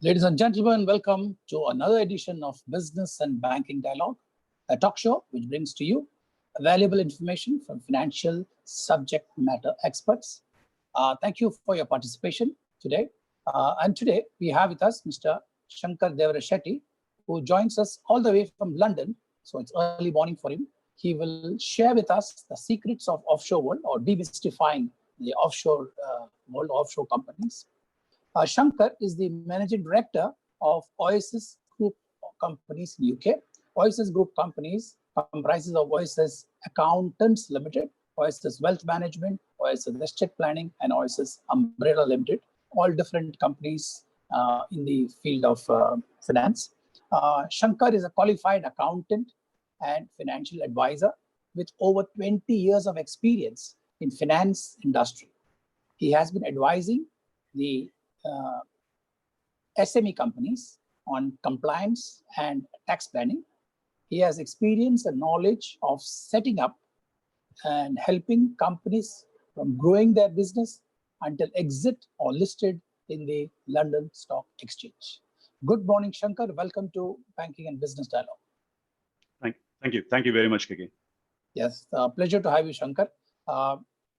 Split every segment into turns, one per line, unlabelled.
Ladies and gentlemen, welcome to another edition of Business and Banking Dialogue, a talk show which brings to you valuable information from financial subject matter experts. Thank you for your participation today. And today we have with us Mr. Shankar Devarashetty, who joins us all the way from London. So it's early morning for him. He will share with us the secrets of offshore world, or demystifying the offshore world, offshore companies. Shankar is the managing director of Oasis Group companies in UK. Oasis Group companies comprises of Oasis Accountants Limited, Oasis Wealth Management, Oasis Estate Planning, and Oasis Umbrella Limited, all different companies in the field of finance. Shankar is a qualified accountant and financial advisor with over 20 years of experience in finance industry. He has been advising the SME companies on compliance and tax planning. He has experience and knowledge of setting up and helping companies from growing their business until exit or listed in the London Stock Exchange. Good morning, Shankar. Welcome to Banking and Business Dialogue.
Thank you. Thank you very much, Kiki.
Yes, pleasure to have you, Shankar.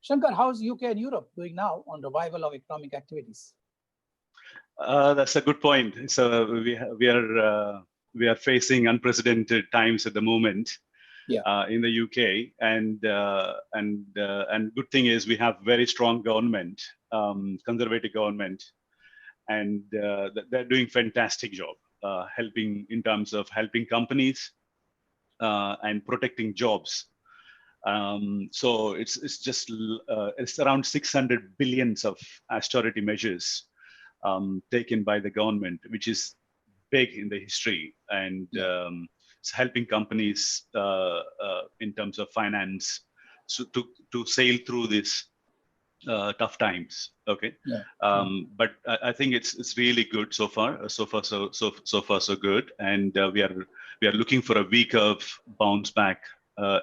Shankar, how's UK and Europe doing now on revival of economic activities?
That's a good point. So we are facing unprecedented times at the moment in the UK, and good thing is we have very strong government, conservative government, and they're doing fantastic job helping in terms of helping companies and protecting jobs. So it's around 600 billions of austerity measures taken by the government, which is big in the history, and it's helping companies in terms of finance to sail through this tough times. Okay, but I think it's really good so far. So far so good, and we are looking for a week of bounce back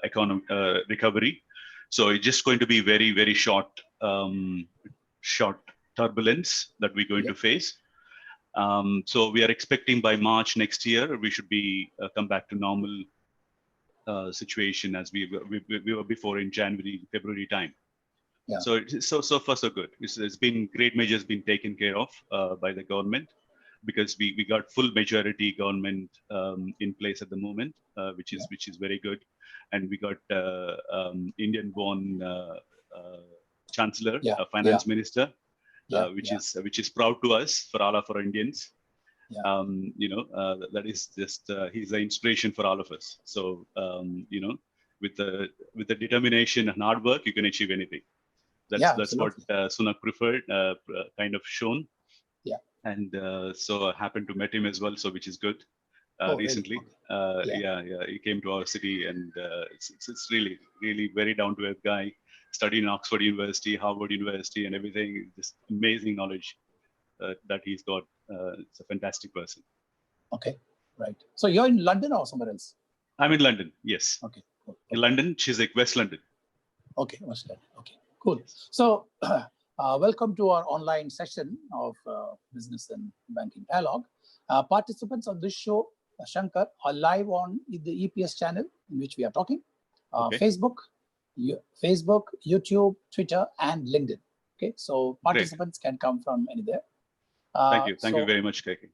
economic recovery. So it's just going to be very short turbulence that we're going to face. So we are expecting by March next year we should be come back to normal situation as we were before in January, February time. So far so good. It's been great measures been taken care of by the government, because we got full majority government in place at the moment, which is very good, and we got Indian born Chancellor, Finance Minister. Which is proud to us, for all of our Indians. That is just he's the inspiration for all of us. So with the determination and hard work, you can achieve anything. That's what Sunak preferred, kind of shown. And so I happened to meet him as well, so which is good. Recently, he came to our city, and it's really very down to earth guy. Studied in Oxford University, Harvard University, and everything. Just amazing knowledge that he's got. It's a fantastic person.
Okay, right. So you're in London or somewhere else?
I'm in London. Yes.
Okay. Cool.
In London, Chiswick, West London.
Okay, West London. Okay, cool. So welcome to our online session of Business and Banking Dialogue. Participants of this show, Shankar, are live on the EPS channel in which we are talking. Facebook, YouTube, Twitter, and LinkedIn. Okay, so participants can come from anywhere.
Thank you very much, Keki.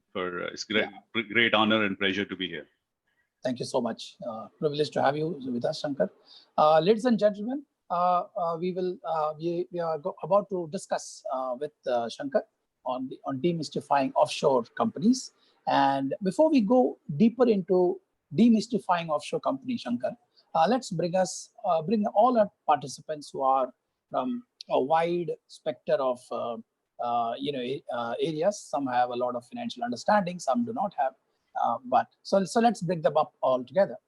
It's great honor and pleasure to be here.
Thank you so much. Privileged to have you with us, Shankar. Ladies and gentlemen, we are about to discuss with Shankar on demystifying offshore companies. And before we go deeper into demystifying offshore companies, Shankar, let's bring all our participants who are from a wide spectrum of areas. Some have a lot of financial understanding, some do not have. But so let's bring them up all together.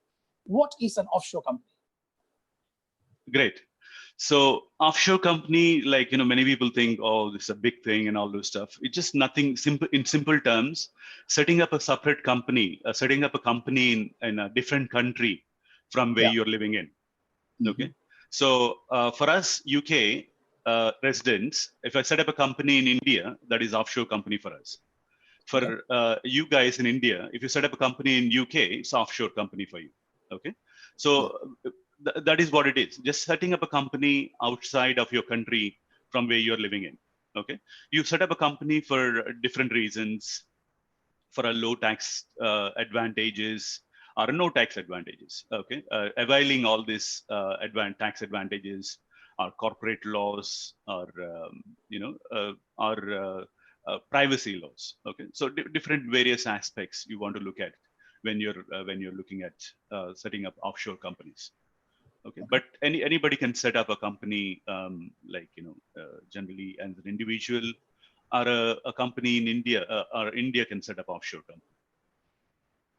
What is an offshore company?
Great. So offshore company, like many people think, oh, this is a big thing and all those stuff. It's just nothing simple. In simple terms, setting up a separate company, setting up a company in a different country from where you're living in. Okay. So for us UK residents, if I set up a company in India, that is offshore company for us. For you guys in India, if you set up a company in UK, it's offshore company for you. Okay, so that is what it is. Just setting up a company outside of your country from where you're living in. Okay, you set up a company for different reasons, for a low tax advantages or no tax advantages. Okay, availing all these tax advantages or corporate laws or or privacy laws. Okay, so different various aspects you want to look at when you're looking at setting up offshore companies. Okay, but anybody can set up a company, generally as an individual, or a company in India, or India can set up offshore company.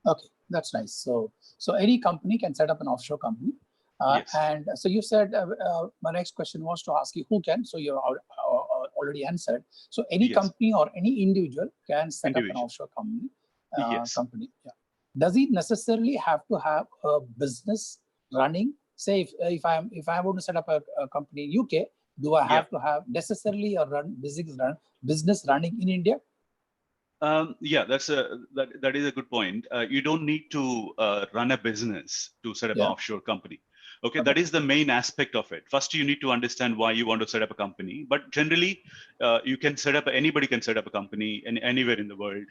Okay, that's nice. So any company can set up an offshore company.
Yes.
And so you said, my next question was to ask you who can, so you already answered. So any
Yes.
company or any individual can set up an offshore company.
Yes.
Yeah. Does it necessarily have to have a business running? Say if I want to set up a company in UK, do I have to have necessarily a business running in India?
Yeah, that is a good point. You don't need to run a business to set up an offshore company. Okay, that is the main aspect of it. First, you need to understand why you want to set up a company. But generally, you can set up. Anybody can set up a company anywhere in the world,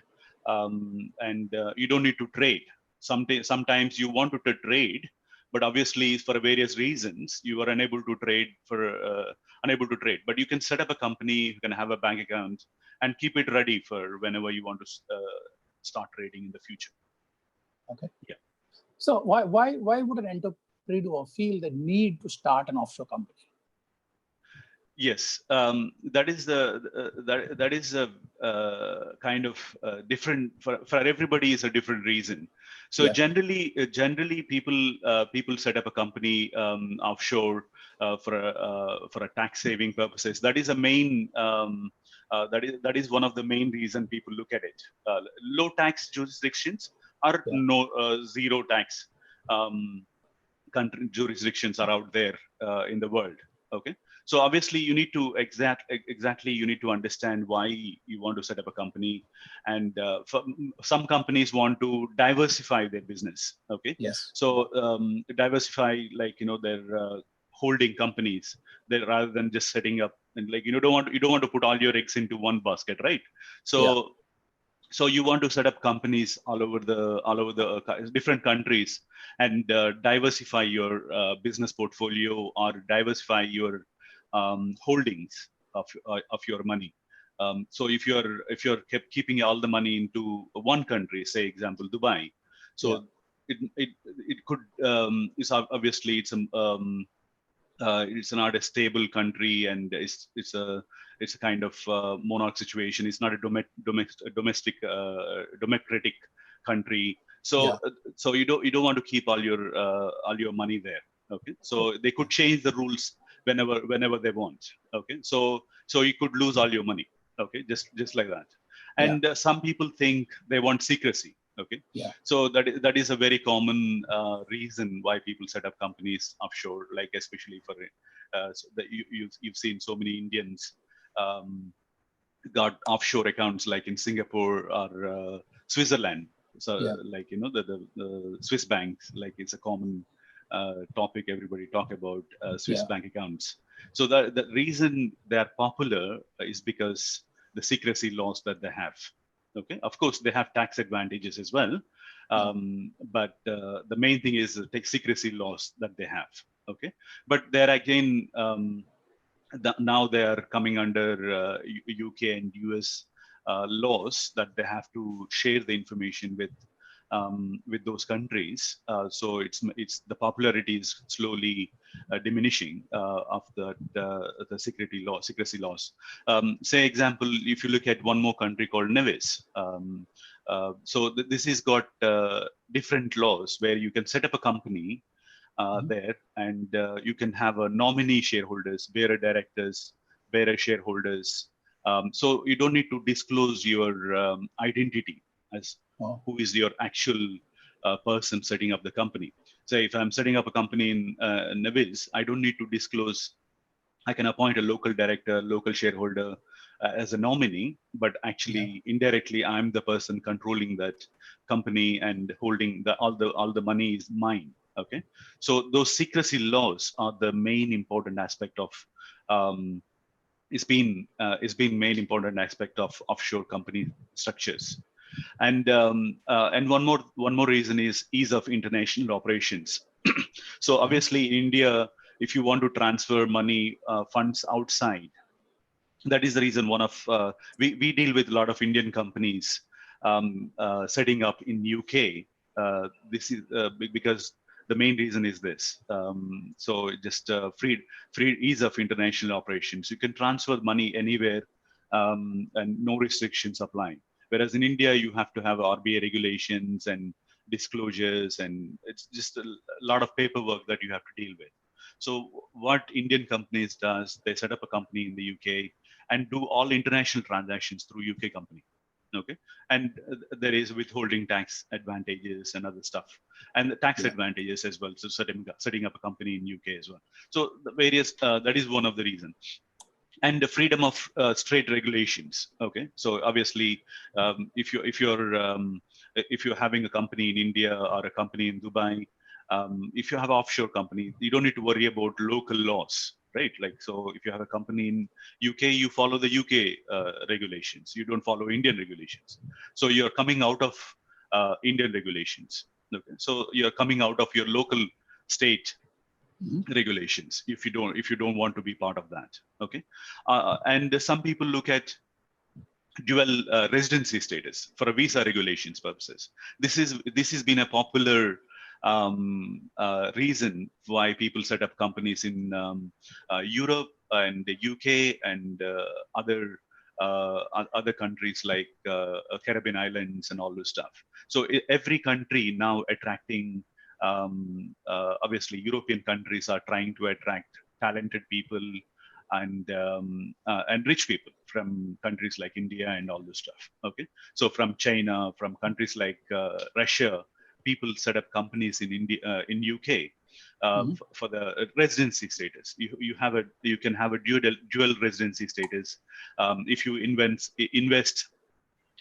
and you don't need to trade. Sometimes you want to trade, but obviously for various reasons you are unable to trade. But you can set up a company. You can have a bank account and keep it ready for whenever you want to start trading in the future.
Okay.
Yeah.
So why would an entrepreneur feel the need to start an offshore company?
Yes, that is a kind of different for everybody. Is a different reason. So generally people set up a company offshore for a tax saving purposes. That is a main that is one of the main reason people look at it. Low tax jurisdictions or zero tax country jurisdictions are out there in the world. Okay, so obviously you need to you need to understand why you want to set up a company, and some companies want to diversify their business. Okay,
yes,
so diversify, like their holding companies, rather than just setting up and you don't want to put all your eggs into one basket, right? So you want to set up companies all over the different countries and diversify your business portfolio or diversify your holdings of your money. So if you're keeping all the money into one country, say example Dubai, so it could obviously it's not a stable country, and it's a kind of monarch situation. It's not a democratic country. So you don't want to keep all your money there. Okay, so they could change the rules whenever they want. Okay, so you could lose all your money. Okay, just like that. And some people think they want secrecy. Okay, so that is a very common reason why people set up companies offshore, like especially for so that you've seen so many Indians got offshore accounts, like in Singapore or Switzerland. So like the Swiss banks, like it's a common topic everybody talk about, Swiss bank accounts. So the reason they are popular is because the secrecy laws that they have. Okay, of course they have tax advantages as well, but the main thing is the tax secrecy laws that they have. Okay, but they're again now they are coming under UK and US laws that they have to share the information with those countries. So it's the popularity is slowly diminishing of the secrecy laws. Say example, if you look at one more country called Nevis. So this has got different laws where you can set up a company there, and you can have a nominee shareholders, bearer directors, bearer shareholders. So you don't need to disclose your identity as who is your actual person setting up the company. So if I'm setting up a company in Nevis, I don't need to disclose. I can appoint a local director, local shareholder, as a nominee, but actually indirectly I'm the person controlling that company and holding all the money is mine. Okay, so those secrecy laws are the main important aspect of is been main important aspect of offshore company structures. And one more reason is ease of international operations. So obviously in India, if you want to transfer money funds outside, that is the reason we deal with a lot of Indian companies setting up in UK. This is because the main reason is this. So just free ease of international operations. You can transfer money anywhere and no restrictions apply. Whereas in India, you have to have RBI regulations and disclosures, and it's just a lot of paperwork that you have to deal with. So what Indian companies does, they set up a company in the UK and do all international transactions through UK company. Okay, and there is withholding tax advantages and other stuff, and the tax advantages as well. So setting up a company in UK as well. So the various that is one of the reasons. And the freedom of state regulations. Okay, so obviously, if you're having a company in India or a company in Dubai, if you have offshore company, you don't need to worry about local laws, right? Like, so if you have a company in UK, you follow the UK regulations. You don't follow Indian regulations. So you're coming out of Indian regulations. Okay, so you're coming out of your local state regulations if you don't want to be part of that. Okay, and some people look at dual residency status for a visa regulations purposes. This has been a popular reason why people set up companies in Europe and the UK and other countries like Caribbean islands and all this stuff. So every country now attracting obviously European countries are trying to attract talented people and rich people from countries like India and all this stuff. Okay, so from China, from countries like Russia, people set up companies in India, in UK for the residency status. You can have a dual residency status if you invest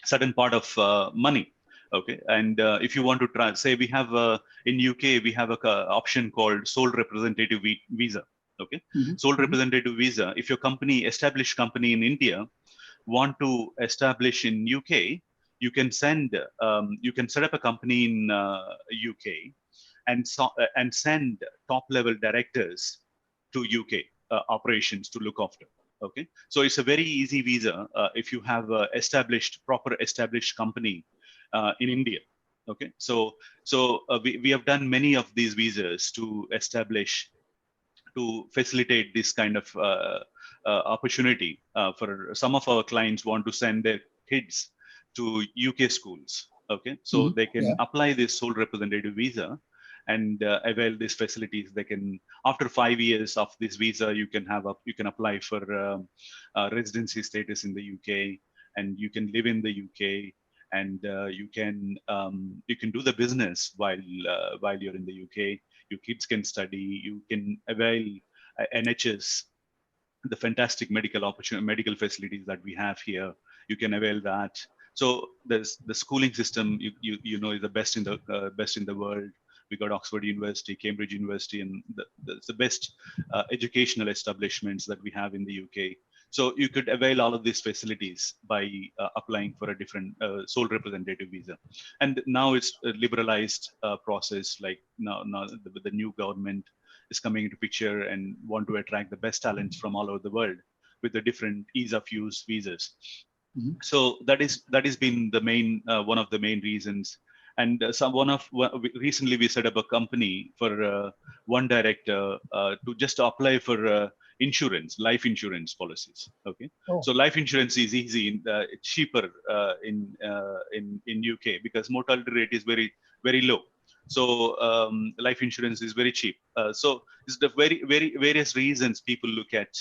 certain part of money. Okay, and if you want to try, say we have in UK we have a option called sole representative visa. Okay, sole representative visa. If your established company in India want to establish in UK, you can you can set up a company in UK and send top level directors to UK operations to look after. Okay, so it's a very easy visa if you have proper established company in India. Okay, so we have done many of these visas to facilitate this kind of opportunity for some of our clients want to send their kids to UK schools. Okay, so they can apply this sole representative visa and avail these facilities. They can, after 5 years of this visa, you can apply for residency status in the UK, and you can live in the UK, and you can do the business while you're in the UK. Your kids can study. You can avail NHS, the fantastic medical facilities that we have here. You can avail that. So there's the schooling system. You know is the best in the world. We got Oxford University, Cambridge University, and the best educational establishments that we have in the UK. So you could avail all of these facilities by applying for a different sole representative visa. And now it's a liberalized process. Like now the new government is coming into picture and want to attract the best talents from all over the world with the different ease of use visas. So that has been the main one of the main reasons. And recently we set up a company for one director to just apply for life insurance policies. Okay, so life insurance is easy, it's cheaper in UK because mortality rate is very very low. So life insurance is very cheap. So it's the various reasons people look at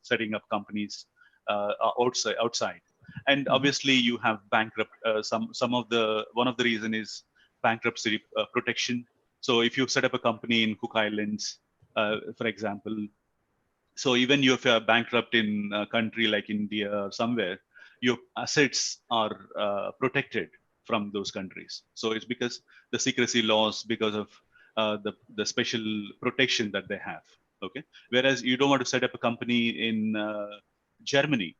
setting up companies outside. And obviously you have bankrupt one of the reason is bankruptcy protection. So if you set up a company in Cook Islands, for example, So even if you're bankrupt in a country like India or somewhere, your assets are protected from those countries. So it's because the secrecy laws, because of the special protection that they have. Okay. Whereas you don't want to set up a company in Germany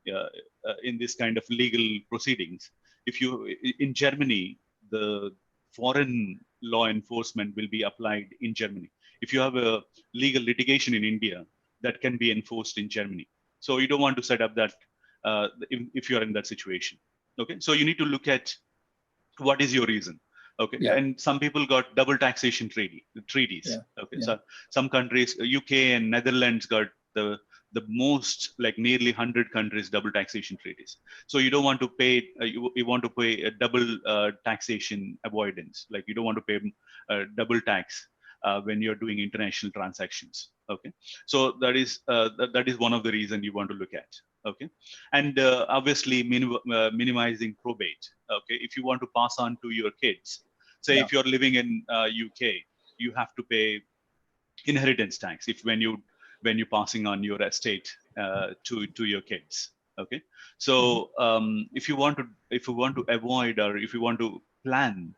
in this kind of legal proceedings. If you in Germany, the foreign law enforcement will be applied in Germany. If you have a legal litigation in India, that can be enforced in Germany. So you don't want to set up that if you are in that situation. Okay, so you need to look at what is your reason. Okay,
Yeah.
and some people got double taxation treaties.
Yeah.
Okay,
Yeah.
so some countries, UK and Netherlands got the most, like nearly 100 countries double taxation treaties. So you don't want to pay you want to pay a double taxation avoidance, like you don't want to pay double tax when you're doing international transactions. Okay, so that is one of the reasons you want to look at. Okay, and obviously minimizing probate. Okay, if you want to pass on to your kids, say
Yeah.
if you're living in UK, you have to pay inheritance tax if when you're passing on your estate to your kids. Okay, so if you want to avoid, or if you want to plan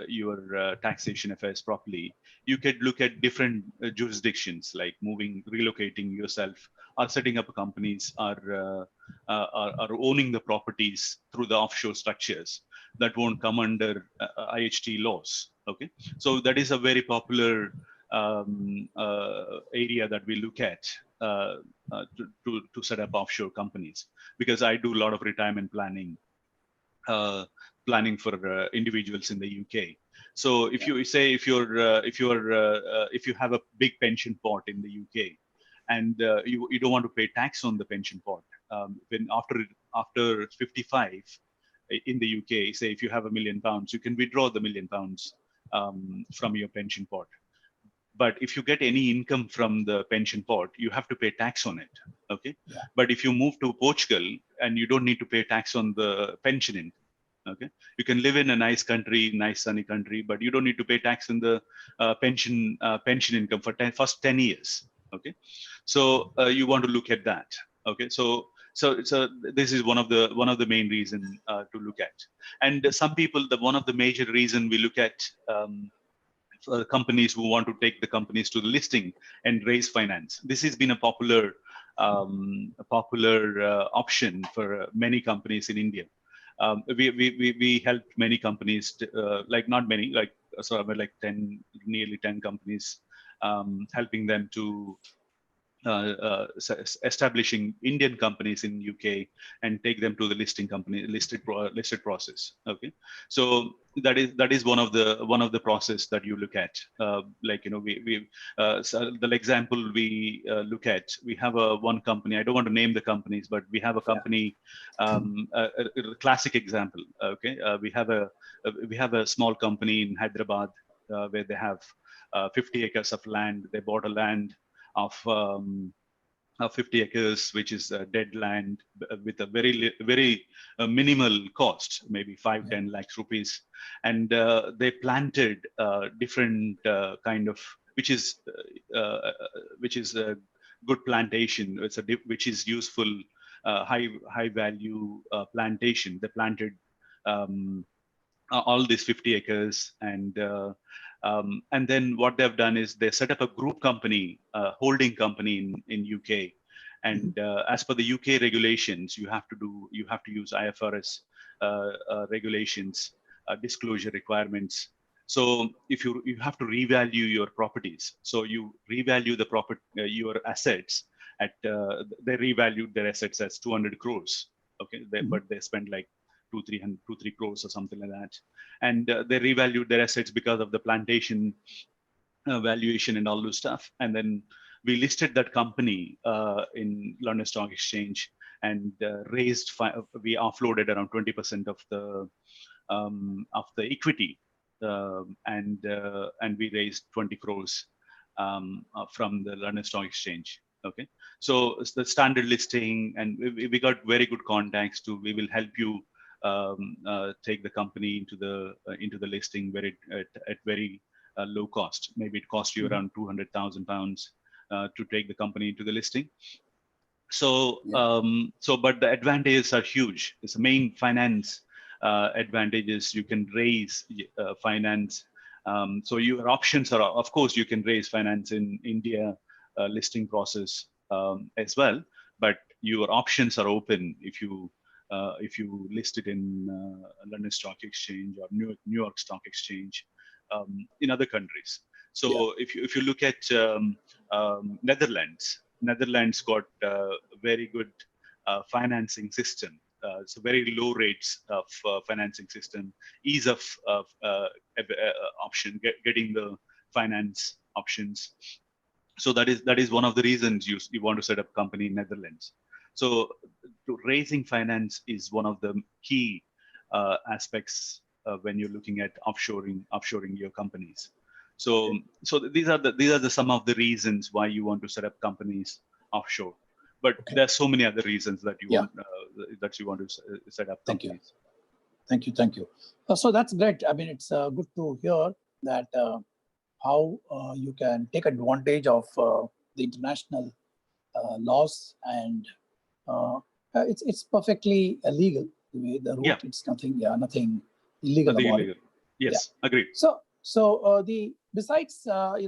your taxation affairs properly, you could look at different jurisdictions, like relocating yourself, or setting up companies, or owning the properties through the offshore structures that won't come under IHT laws. Okay, so that is a very popular area that we look at to set up offshore companies, because I do a lot of retirement uh, planning for individuals in the UK. So if you say if you have a big pension pot in the UK, and you don't want to pay tax on the pension pot, when after 55 in the UK, say if you have £1 million, you can withdraw the £1 million from your pension pot. But if you get any income from the pension pot, you have to pay tax on it. Okay.
Yeah.
But if you move to Portugal and you don't need to pay tax on the pension income, okay, you can live in a nice country, nice sunny country, but you don't need to pay tax on the pension income for first 10 years. Okay. So you want to look at that. Okay. So this is one of the main reason to look at. And some people, the one of the major reason we look at companies who want to take the companies to the listing and raise finance. This has been a popular option for many companies in India. We helped many companies, like not many, like so like 10, nearly 10 companies, helping them to establishing Indian companies in UK and take them to the listed process. Okay, so that is one of the process that you look at. Like we so the example we look at. We have one company. I don't want to name the companies, but we have a company. A classic example. Okay, we have a small company in Hyderabad where they have 50 acres of land. They bought a land of 50 acres, which is dead land with a very minimal cost, maybe 5-10 lakhs rupees, and they planted different kind of, which is a good plantation. Which is useful, high value plantation. They planted um, all these 50 acres, and then what they've done is they set up a group company, holding company in UK, and as per the UK regulations, you have to use IFRS regulations, disclosure requirements. So if you have to revalue your properties, so you revalue your assets at they revalued their assets as 200 crores. Okay, but they spent like 2-3 crores or something like that, and they revalued their assets because of the plantation valuation and all those stuff. And then we listed that company in London Stock Exchange, and we offloaded around 20% of the equity, and we raised 20 crores from the London Stock Exchange. Okay, so it's the standard listing, and we got very good contacts to. We will help you take the company into the listing at very low cost. Maybe it costs you around £200,000 to take the company into the listing. So, but the advantages are huge. It's the main finance advantages. You can raise finance. So your options are, of course, you can raise finance in India listing process as well, but your options are open if you list it in London Stock Exchange or New York Stock Exchange in other countries. So if you look at Netherlands got a very good financing system. It's a very low rates of financing system, ease of option, getting the finance options. So that is one of the reasons you want to set up company in Netherlands. So raising finance is one of the key aspects when you're looking at offshoring your companies. So these are the some of the reasons why you want to set up companies offshore. But there are so many other reasons that you want to set up companies.
Thank you. So that's great. I mean, it's good to hear that how you can take advantage of the international laws, and it's perfectly legal the way the route. It's nothing illegal about it.
Yes, agreed.
So besides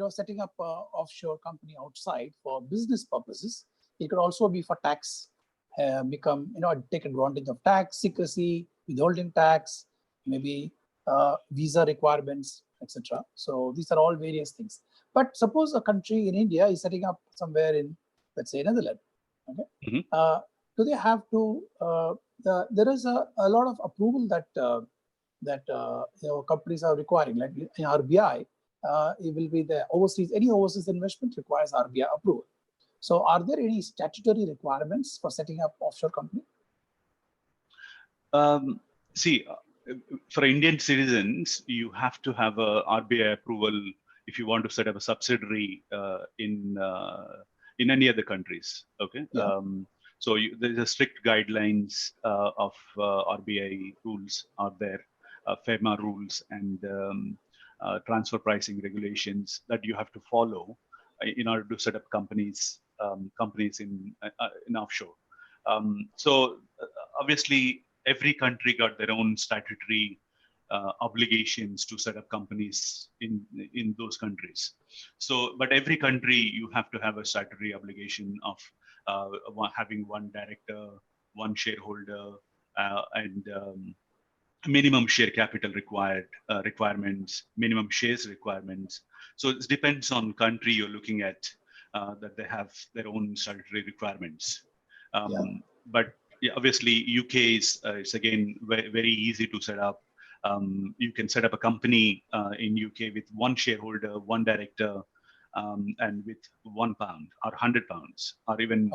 setting up an offshore company outside for business purposes, it could also be for tax. Take advantage of tax secrecy, withholding tax, maybe visa requirements, etc. So these are all various things. But suppose a country in India is setting up somewhere in, let's say, Netherlands. Okay, do they have to? There is a lot of approval that companies are requiring, like in RBI. It will be the overseas. Any overseas investment requires RBI approval. So, are there any statutory requirements for setting up offshore company?
See, for Indian citizens, you have to have a RBI approval if you want to set up a subsidiary in any other countries. Okay. So there's a strict guidelines of RBI rules are there, FEMA rules and transfer pricing regulations that you have to follow in order to set up companies in offshore. So obviously, every country got their own statutory obligations to set up companies in those countries. So, but every country you have to have a statutory obligation of having one director, one shareholder, and minimum share capital requirements, minimum shares requirements. So it depends on country you're looking at that they have their own statutory requirements. But yeah, obviously UK is it's again very easy to set up. You can set up a company in UK with one shareholder, one director, and with £1 or £100, or even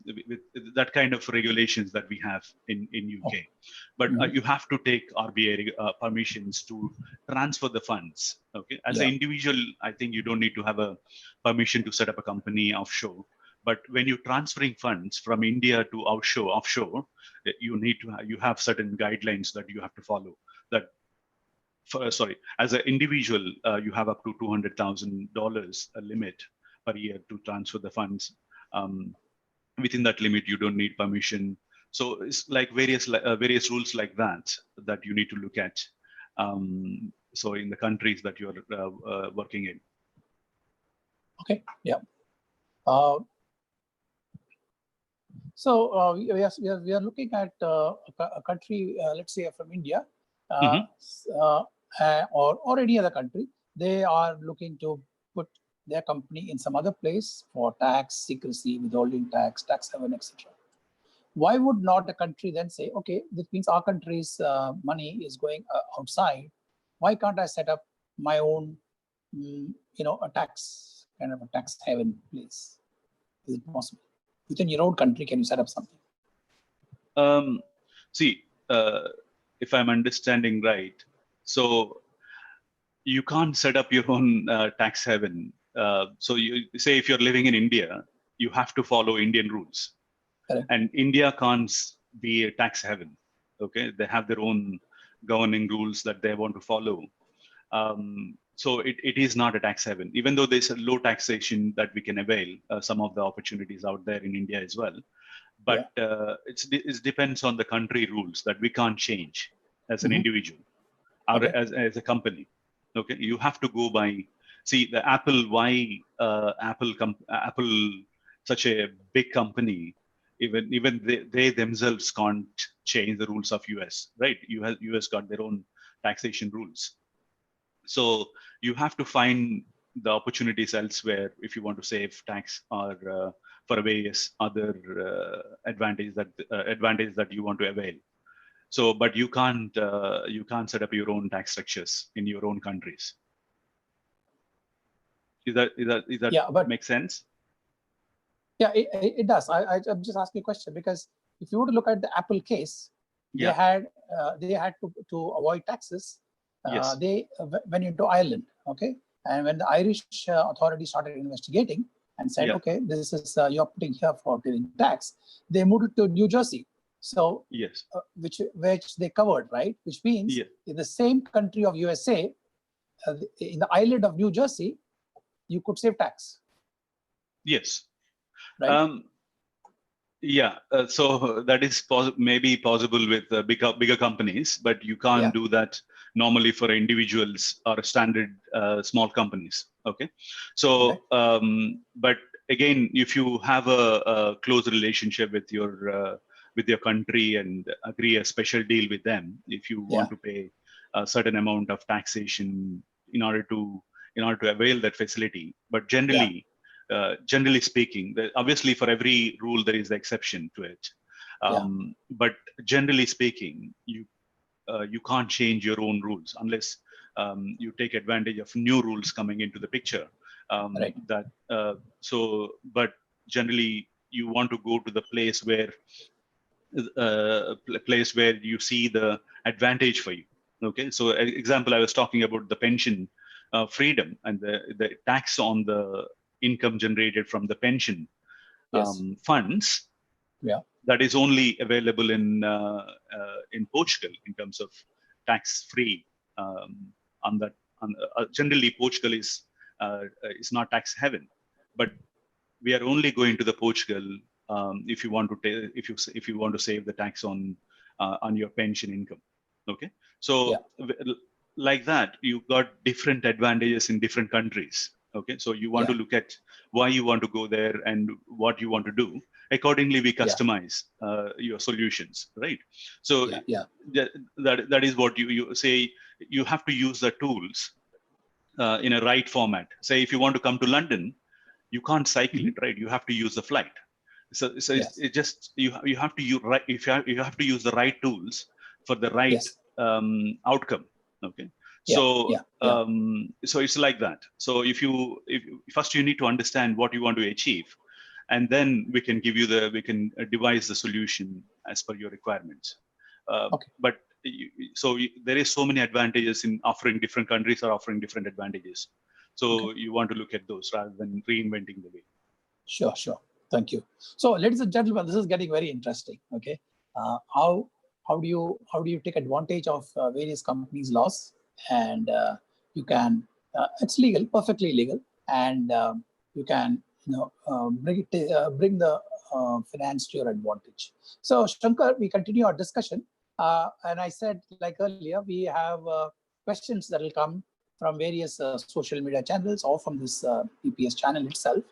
with that kind of regulations that we have in UK. But you have to take RBI permissions to transfer the funds. Okay, as an individual, I think you don't need to have a permission to set up a company offshore. But when you're transferring funds from India to offshore, you have certain guidelines that you have to follow. As an individual, you have up to $200,000 a limit per year to transfer the funds. Within that limit, you don't need permission. So it's like various rules like that you need to look at. So in the countries that you're working in.
Okay. Yeah. So we are looking at a country, let's say from India, or any other country. They are looking to put their company in some other place for tax secrecy, withholding tax, tax haven, etc. Why would not a country then say, okay, this means our country's money is going outside. Why can't I set up my own, a tax haven place? Is it possible? Within your own country, can you set up something?
If I'm understanding right, so you can't set up your own tax haven. So you say if you're living in India, you have to follow Indian rules.
Correct.
And India can't be a tax haven. Okay, they have their own governing rules that they want to follow. so it is not a tax haven, even though there's a low taxation that we can avail some of the opportunities out there in India as well. But it depends on the country rules that we can't change as an individual or as a company. Okay, you have to go by. See, the Apple. Why Apple, such a big company, even they themselves can't change the rules of US, right? US got their own taxation rules. So you have to find the opportunities elsewhere if you want to save tax or for various other advantages that you want to avail. So, but you can't set up your own tax structures in your own countries. Is that make sense?
Yeah, it does. I'm just asking a question because if you were to look at the Apple case, they had to avoid taxes. They went into Ireland, okay, and when the Irish authorities started investigating and said, okay, this is you're putting here for paying tax, they moved it to New Jersey. So which they covered, right? Which means in the same country of USA, in the island of New Jersey, you could save tax.
Yes.
Right.
So that is maybe possible with bigger companies, but you can't do that normally for individuals or standard small companies. Okay. So, but again, if you have a close relationship with your country and agree a special deal with them, if you want to pay a certain amount of taxation in order to avail that facility, but generally speaking, obviously for every rule there is the exception to it. But generally speaking, you can't change your own rules unless you take advantage of new rules coming into the picture. But generally, you want to go to the place where you see the advantage for you. Okay, so example, I was talking about the pension freedom and the tax on the income generated from the pension funds. That is only available in Portugal in terms of tax free. On that, generally Portugal is not tax haven, but we are only going to the Portugal if you want to save the tax on your pension income. Okay, so like that, you got different advantages in different countries. Okay, so you want to look at why you want to go there and what you want to do. Accordingly, we customize your solutions, right? So that is what you say. You have to use the tools in a right format. Say if you want to come to London, you can't cycle it, right? You have to use the flight. So it just you have to use you have to use the right tools for the right outcome. Okay. So so it's like that. So if first you need to understand what you want to achieve, and then we can devise the solution as per your requirements. But there is so many advantages in offering. Different countries are offering different advantages. So you want to look at those rather than reinventing the wheel.
Sure. Thank you. So, ladies and gentlemen, this is getting very interesting. Okay, how do you take advantage of various companies' laws, and you can it's legal, perfectly legal, and you can bring the finance to your advantage. So, Shankar, we continue our discussion, and I said like earlier, we have questions that will come from various social media channels or from this PPS channel itself.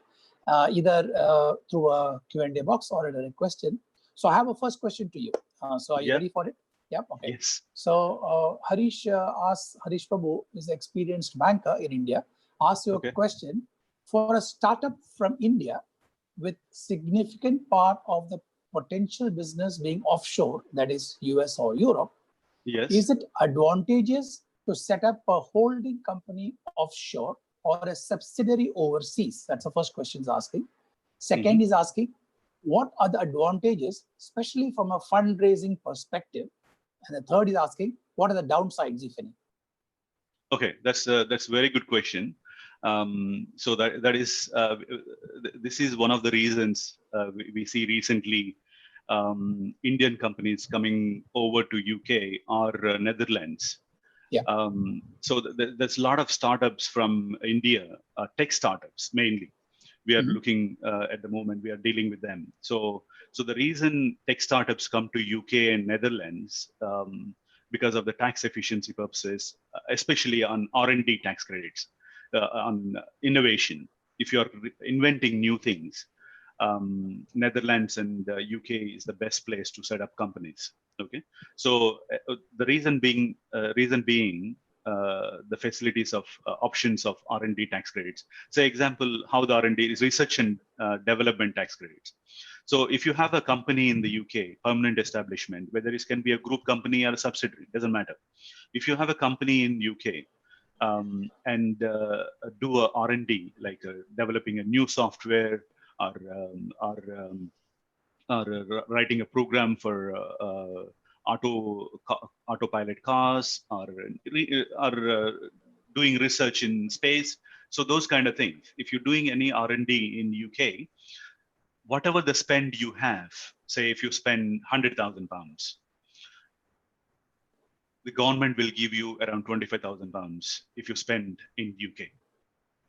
Either through a Q&A box or a direct question. So I have a first question to you. So are you ready for it? Yep. Okay.
Yes.
So Harish Prabhu is an experienced banker in India. Asks you a question: for a startup from India with significant part of the potential business being offshore, that is US or Europe, is it advantageous to set up a holding company offshore or a subsidiary overseas? That's the first question is asking. Second is asking, what are the advantages, especially from a fundraising perspective? And the third is asking, what are the downsides, if any?
Okay, that's a very good question. So that is this is one of the reasons we see recently Indian companies coming over to UK or Netherlands So there's a lot of startups from India, tech startups mainly. We are looking at the moment, we are dealing with them. So the reason tech startups come to UK and Netherlands, because of the tax efficiency purposes, especially on R&D tax credits, on innovation. If you're inventing new things, Netherlands and UK is the best place to set up companies. Okay, so the reason being the facilities of options of R&D tax credits. Say example, how the R&D is research and development tax credits. So if you have a company in the UK, permanent establishment, whether it can be a group company or a subsidiary, doesn't matter. If you have a company in UK and do a R&D, like developing a new software or writing a program for autopilot cars or doing research in space. So those kind of things. If you're doing any R&D in UK, whatever the spend you have, say if you spend £100,000, the government will give you around £25,000 if you spend in UK.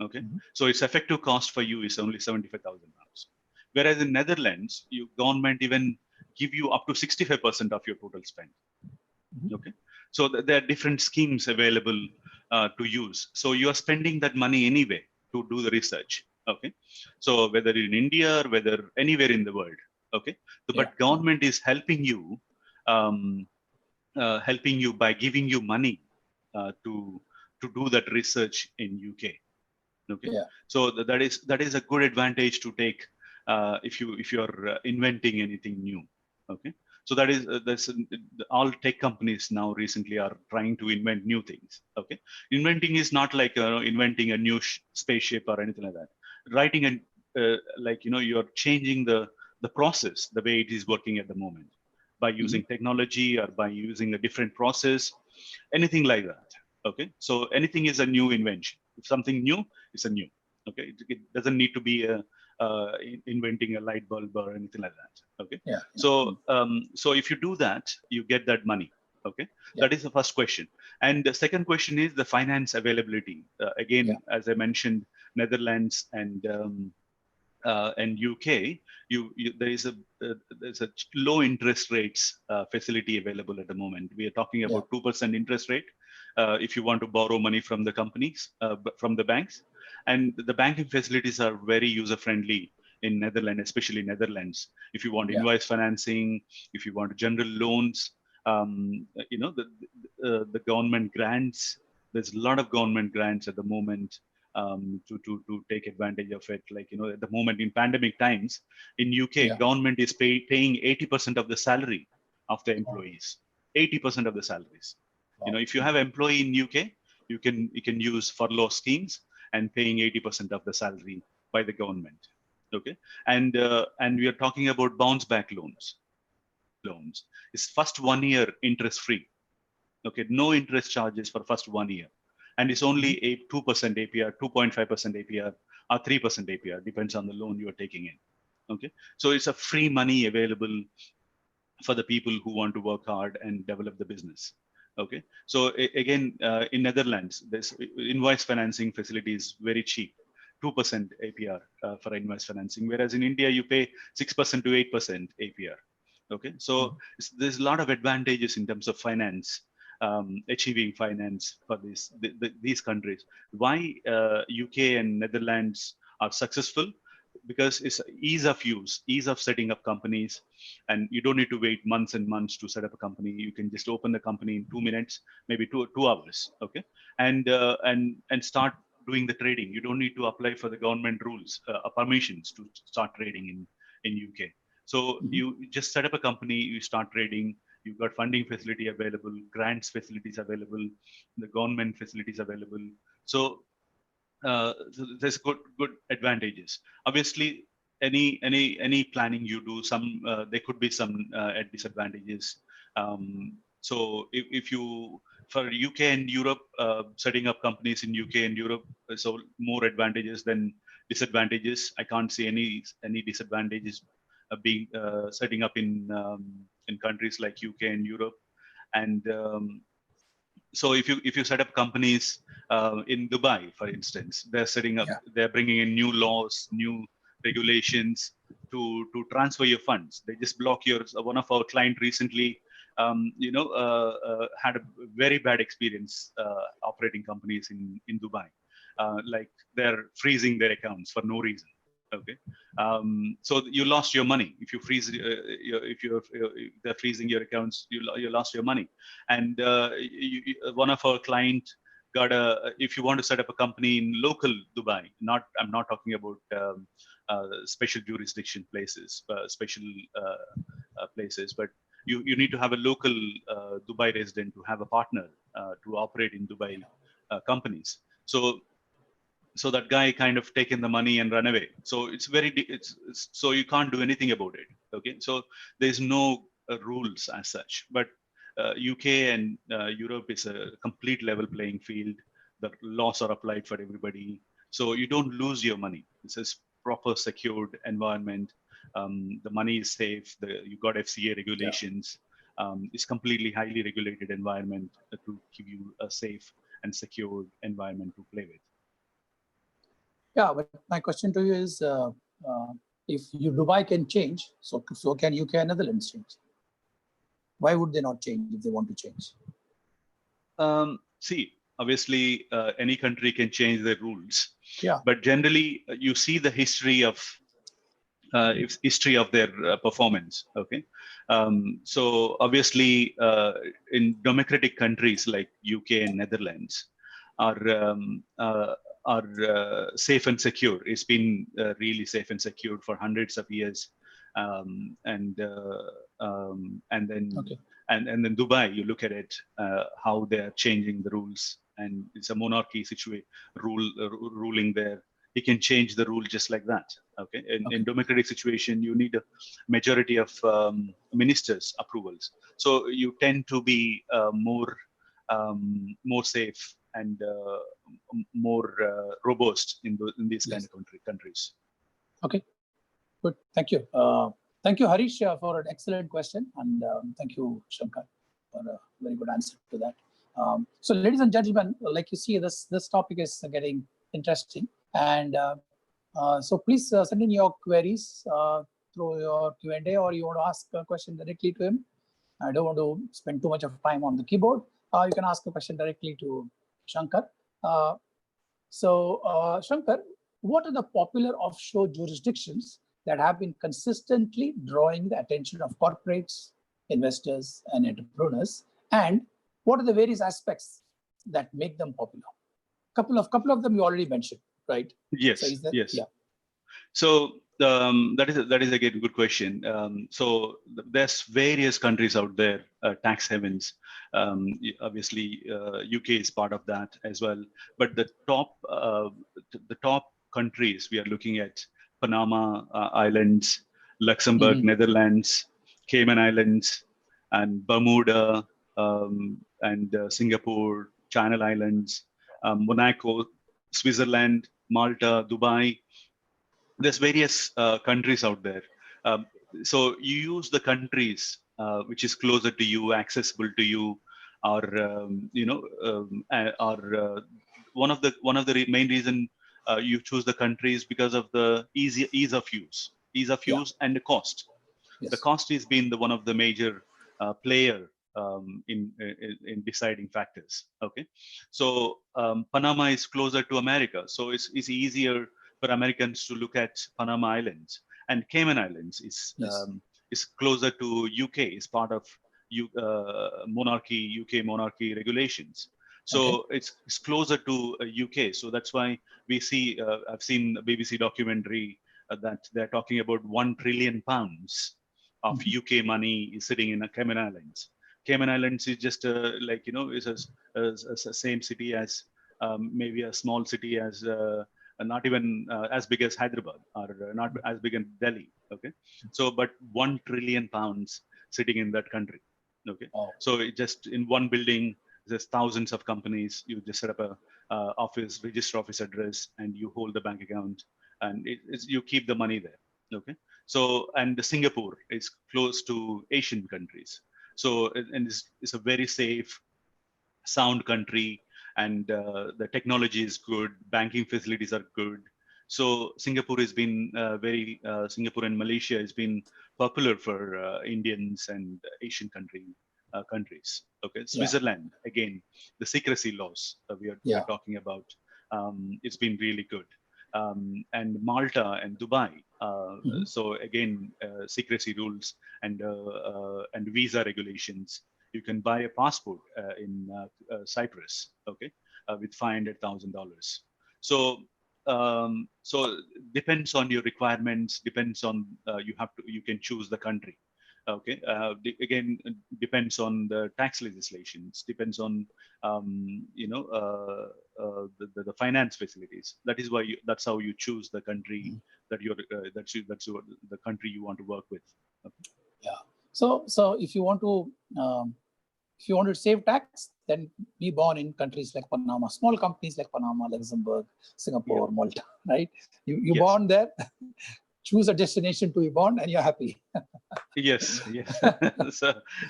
Okay, so its effective cost for you is only £75,000. Whereas in Netherlands, government even give you up to 65% of your total spend. Okay, so there are different schemes available to use. So you are spending that money anyway to do the research. Okay, so whether in India or whether anywhere in the world. Okay, so, but government is helping you by giving you money to do that research in UK. Okay, so that is a good advantage to take if you're inventing anything new. Okay, so that's all tech companies now recently are trying to invent new things. Okay, inventing is not like inventing a new spaceship or anything like that. Writing and you're changing the process, the way it is working at the moment, by using technology or by using a different process, anything like that. Okay, so anything is a new invention. If something new, it's a new. Okay, it doesn't need to be inventing a light bulb or anything like that. Okay, so if you do that, you get that money. Okay, that is the first question. And the second question is the finance availability. Again, as I mentioned, Netherlands and UK, there's a low interest rates facility available at the moment. We are talking about 2% interest rate if you want to borrow money from the companies, from the banks, and the banking facilities are very user friendly in Netherlands, especially Netherlands. If you want invoice financing, if you want general loans, the government grants. There's a lot of government grants at the moment. To take advantage of it, like at the moment in pandemic times in UK, government is paying 80% of the salary of the employees. 80% of the salaries. If you have employee in UK, you can use furlough schemes and paying 80% of the salary by the government. Okay, and we are talking about bounce back loans. It's first 1 year interest free. Okay, no interest charges for first 1 year. And it's only a 2% APR, 2.5% APR, or 3% APR, depends on the loan you're taking in. Okay, so it's a free money available for the people who want to work hard and develop the business. Okay, so again, in Netherlands, this invoice financing facility is very cheap, 2% APR for invoice financing, whereas in India you pay 6% to 8% APR. Okay, so there's a lot of advantages in terms of finance. Achieving finance for these countries. Why UK and Netherlands are successful? Because it's ease of use, ease of setting up companies, and you don't need to wait months and months to set up a company. You can just open the company in 2 minutes, maybe two hours. Okay, and start doing the trading. You don't need to apply for the government rules, permissions to start trading in UK. So you just set up a company, you start trading. You've got funding facility available, grants facilities available, the government facilities available. So there's good advantages. Obviously, any planning you do, there could be some disadvantages. So if you for UK and Europe, setting up companies in UK and Europe, so more advantages than disadvantages. I can't see any disadvantages being setting up in countries like UK and Europe. And so if you set up companies in Dubai, for instance, they're bringing in new laws, new regulations to transfer your funds. They just block yours. One of our client recently, had a very bad experience operating companies in Dubai. Like they're freezing their accounts for no reason. Okay, so you lost your money if you freeze. If they're freezing your accounts, you lost your money. And one of our client got if you want to set up a company in local Dubai, I'm not talking about special jurisdiction places, special places, but you need to have a local Dubai resident to have a partner to operate in Dubai companies. So that guy kind of taken the money and run away. So it's so you can't do anything about it. Okay, so there's no rules as such. But UK and Europe is a complete level playing field. The laws are applied for everybody, so you don't lose your money. It's a proper secured environment. The money is safe. You got FCA regulations. It's completely highly regulated environment to give you a safe and secured environment to play with.
Yeah, but my question to you is, if Dubai can change, so can UK and Netherlands change? Why would they not change if they want to change?
See, obviously, any country can change their rules.
Yeah.
But generally, you see the history of their performance. Okay. So obviously, in democratic countries like UK and Netherlands are safe and secure. It's been really safe and secure for hundreds of years, and then
Okay.
and then Dubai, you look at it, how they're changing the rules, and it's a monarchy ruling there. He can change the rule just like that. Okay. In democratic situation, you need a majority of ministers' approvals. So you tend to be more safe and more robust in these kind of countries.
Okay, good. Thank you. Thank you, Harish, for an excellent question, and thank you, Shankar, for a very good answer to that. So, ladies and gentlemen, like you see, this topic is getting interesting, and so please send in your queries through your Q&A, or you want to ask a question directly to him. I don't want to spend too much of time on the keyboard. You can ask a question directly to Shankar. Shankar, what are the popular offshore jurisdictions that have been consistently drawing the attention of corporates, investors, and entrepreneurs? And what are the various aspects that make them popular? Couple of them you already mentioned, right?
Yes.
So
yes.
Yeah.
So that is again a good question. So there's various countries out there, tax havens. Obviously, UK is part of that as well. But the top countries we are looking at: Panama Islands, Luxembourg, Netherlands, Cayman Islands, and Bermuda, and Singapore, Channel Islands, Monaco, Switzerland, Malta, Dubai. There's various countries out there. So you use the countries which is closer to you, accessible to you, or one of the main reason you choose the countries because of the ease of use and the cost.
Yes.
The cost has been one of the major player in deciding factors. Okay, so Panama is closer to America, so it's easier for Americans to look at Panama Islands, and Cayman Islands is closer to UK. Is part of UK monarchy regulations. So it's closer to UK. So that's why we see. I've seen a BBC documentary that they're talking about £1 trillion of UK money is sitting in the Cayman Islands. Cayman Islands is just is a same city as maybe a small city as not even as big as Hyderabad, or not as big as Delhi. Okay, so but £1 trillion sitting in that country. Okay, so it just in one building there's thousands of companies. You just set up a register office address, and you hold the bank account, and you keep the money there. Okay, so and Singapore is close to Asian countries, so and it's a very safe sound country, and the technology is good, banking facilities are good. So Singapore has been Singapore and Malaysia has been popular for Indians and Asian countries. Okay, Switzerland, again, the secrecy laws we are talking about, it's been really good. And Malta and Dubai. So again, secrecy rules and visa regulations. You can buy a passport in Cyprus, okay, with $500,000. So depends on your requirements. Depends on you can choose the country. Okay. Again, depends on the tax legislations. Depends on the finance facilities. That is why that's how you choose the country that the country you want to work with. Okay.
Yeah. So if you want to save tax, then be born in countries like Panama, small companies like Panama, Luxembourg, Singapore, Malta, right? You born there, choose a destination to be born, and you're happy.
Yes.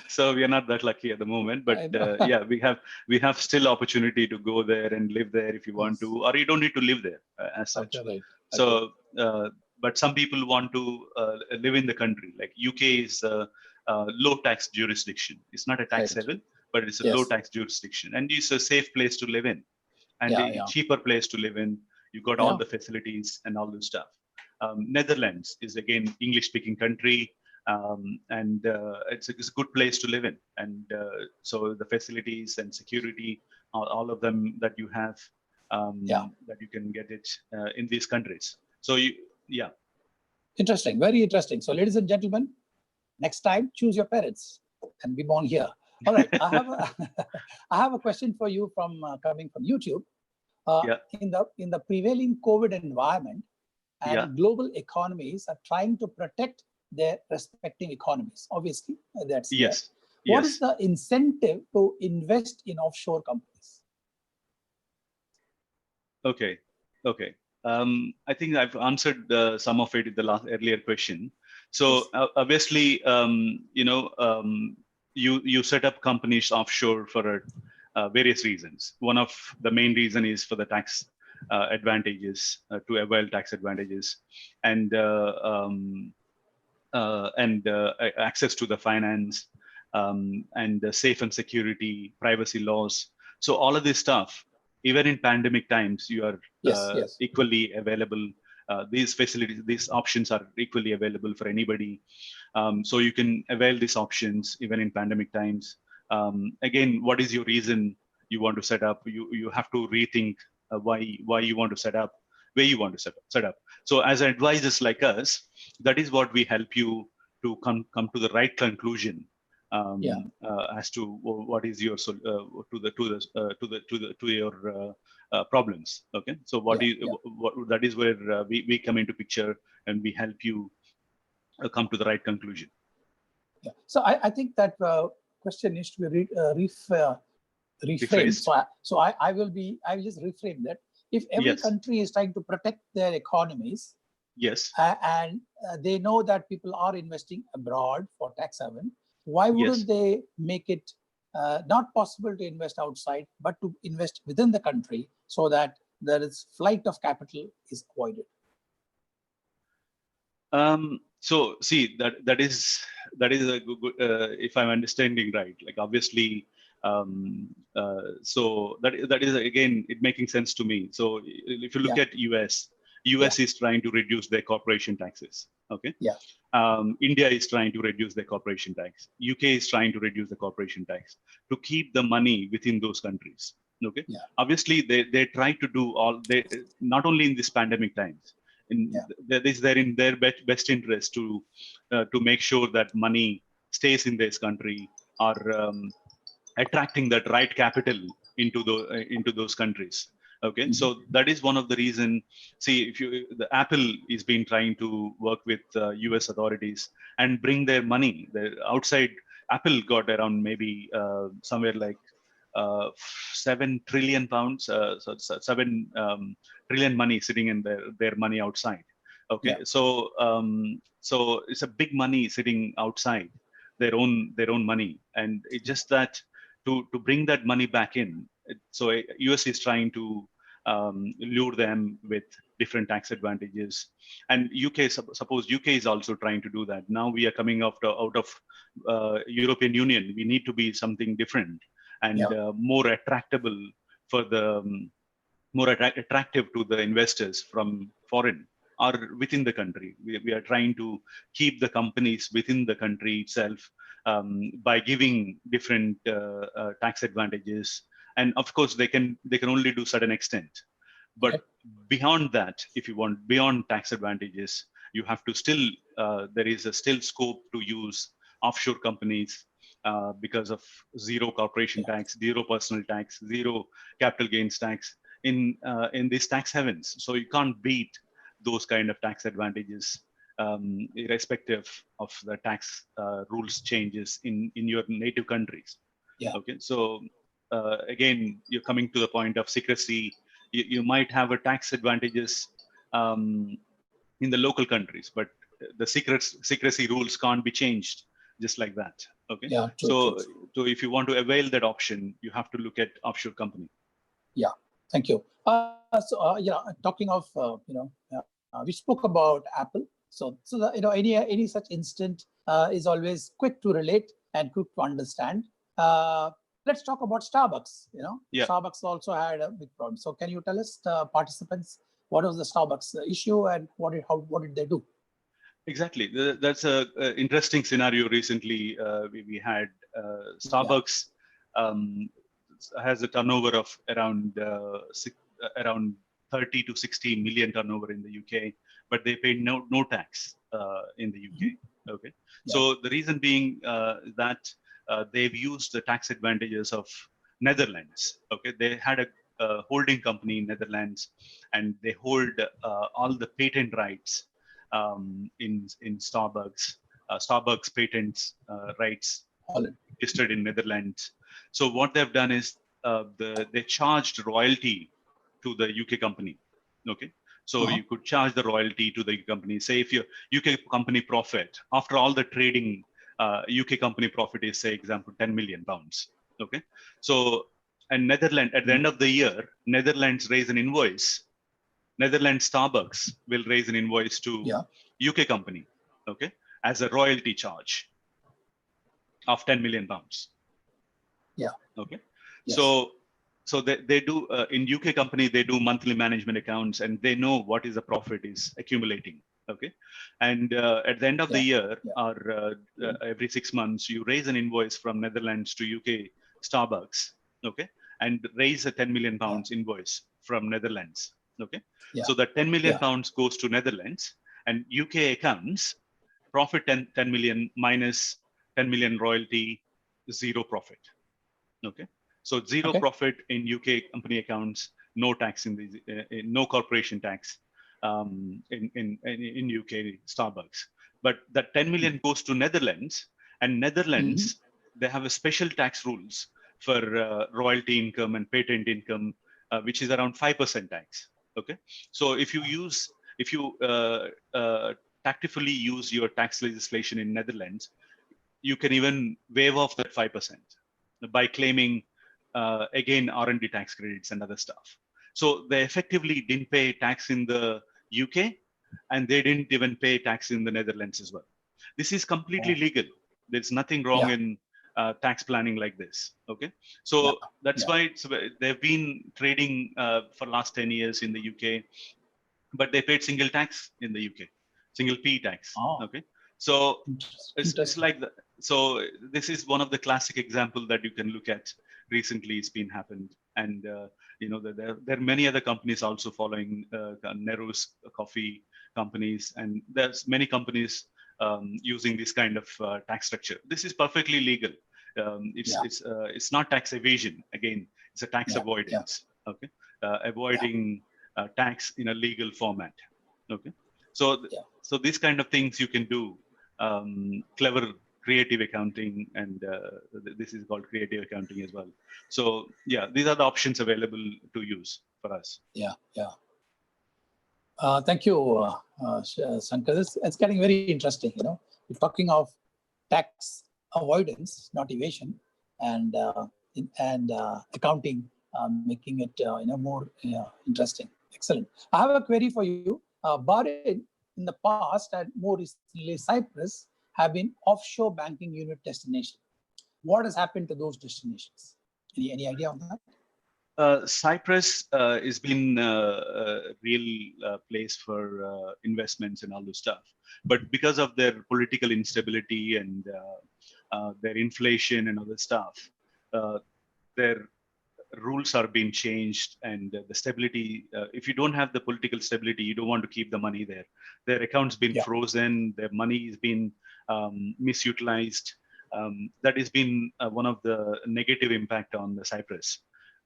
So we are not that lucky at the moment, but we have still opportunity to go there and live there if you want to, or you don't need to live there as such.
Okay, right.
So, but some people want to live in the country. Like UK is a low tax jurisdiction. It's not a tax haven, but it's a low tax jurisdiction, and it's a safe place to live in, and a cheaper place to live in. You got all the facilities and all this stuff. Netherlands is again English-speaking country. And it's a good place to live in, and so the facilities and security, all of them that you have, that you can get it in these countries. So
interesting, very interesting. So, ladies and gentlemen, next time choose your parents and be born here. All right, I have a question for you from coming from YouTube. In the prevailing COVID environment, and global economies are trying to protect their respective economies. Obviously, that's What is the incentive to invest in offshore companies?
Okay. I think I've answered some of it in the earlier question. So obviously, you set up companies offshore for various reasons. One of the main reason is for the tax advantages, to avail tax advantages, and access to the finance, and safe and security, privacy laws. So all of this stuff, even in pandemic times, you are equally available. These facilities, these options are equally available for anybody. So you can avail these options even in pandemic times. Again, what is your reason you want to set up? You have to rethink why you want to set up, where you want to set up. So as advisors like us, that is what we help you to come to the right conclusion as to what is your to your problems. Okay, so what that is where we come into picture and we help you come to the right conclusion.
Yeah. So I think that question needs to be reframed. So I will just reframe that. If every country is trying to protect their economies, and they know that people are investing abroad for tax haven, why wouldn't they make it not possible to invest outside, but to invest within the country so that there is flight of capital is avoided?
So see, that is a good, if I'm understanding right, like obviously, so that is again it making sense to me. So if you look at US is trying to reduce their corporation taxes. Okay. India is trying to reduce their corporation tax. UK is trying to reduce the corporation tax to keep the money within those countries. Okay. Obviously, they try to do not only in this pandemic times. They're in their best interest to make sure that money stays in this country, or attracting that right capital into those countries. Okay, so that is one of the reason. See, the Apple is been trying to work with US authorities and bring their money. Outside, Apple got around maybe somewhere like 7 trillion pounds, so 7 trillion money sitting in their money outside. Okay, so so it's a big money sitting outside their own money, and it's just that to bring that money back in. So US is trying to lure them with different tax advantages, and UK, suppose UK is also trying to do that. Now we are coming out of European Union. We need to be something different and more attractable for the more attractive to the investors from foreign or within the country. We are trying to keep the companies within the country itself by giving different tax advantages. And of course, they can only do certain extent. But beyond that, if you want beyond tax advantages, you have to still, there is a still scope to use offshore companies because of zero corporation tax, zero personal tax, zero capital gains tax in these tax havens. So you can't beat those kind of tax advantages irrespective of the tax rules changes in your native countries. Okay, so again, you're coming to the point of secrecy. You might have a tax advantages in the local countries, but the secrecy rules can't be changed just like that. Okay, so if you want to avail that option, you have to look at offshore company.
Thank you. Talking of we spoke about Apple. So any such instant is always quick to relate and quick to understand. Let's talk about Starbucks. Starbucks also had a big problem. So can you tell us, participants, what was the Starbucks issue and what did they do?
Exactly. That's a interesting scenario. Recently, we had Starbucks has a turnover of around 30 to 60 million turnover in the UK, but they pay no tax in the UK. Okay. So the reason being that they've used the tax advantages of Netherlands. Okay. They had a holding company in Netherlands, and they hold all the patent rights in Starbucks. Starbucks patents rights registered in Netherlands. So what they've done is they charged royalty to the UK company. Okay, so you could charge the royalty to the company. Say if your UK company profit after all the trading, UK company profit is, say, example, 10 million pounds. Okay, so and Netherlands at the end of the year, Netherlands raise an invoice. Netherlands Starbucks will raise an invoice to UK company. Okay, as a royalty charge of 10 million pounds. Okay. So they do in UK company, they do monthly management accounts, and they know what is the profit is accumulating. Okay, and at the end of the year or every 6 months, you raise an invoice from Netherlands to UK Starbucks. Okay, and raise a 10 million pounds invoice from Netherlands. Okay, so that 10 million pounds goes to Netherlands, and UK accounts profit 10 million minus 10 million royalty, zero profit. Okay, so zero profit in UK company accounts, no tax in the no corporation tax in UK Starbucks. But that 10 million goes to Netherlands, and Netherlands they have a special tax rules for royalty income and patent income, which is around 5% tax. Okay, so if you tactfully use your tax legislation in Netherlands, you can even waive off that 5% by claiming again R&D tax credits and other stuff. So they effectively didn't pay tax in the UK, and they didn't even pay tax in the Netherlands as well. This is completely legal. There's nothing wrong in tax planning like this. Okay, so that's why they've been trading for last 10 years in the UK, but they paid single tax in the UK, single P tax. Okay, so it's like that. So this is one of the classic example that you can look at. Recently, it's been happened, and there are many other companies also following Nero's coffee companies, and there's many companies using this kind of tax structure. This is perfectly legal. It's not tax evasion. Again, it's a tax avoidance. Okay, avoiding tax in a legal format. Okay, so these kind of things you can do. Clever creative accounting, and this is called creative accounting as well. So these are the options available to use for us.
Thank you, Shankar. It's getting very interesting. We're talking of tax avoidance, not evasion, and and accounting, making it more interesting. Excellent. I have a query for you. Bahrain in the past and more recently Cyprus have been offshore banking unit destination. What has happened to those destinations? Any idea on that?
Cyprus has been a real place for investments and all this stuff. But because of their political instability and their inflation and other stuff, their rules are being changed, and the stability, if you don't have the political stability, you don't want to keep the money there. Their accounts been frozen, their money has been misutilized. That has been one of the negative impact on the Cyprus.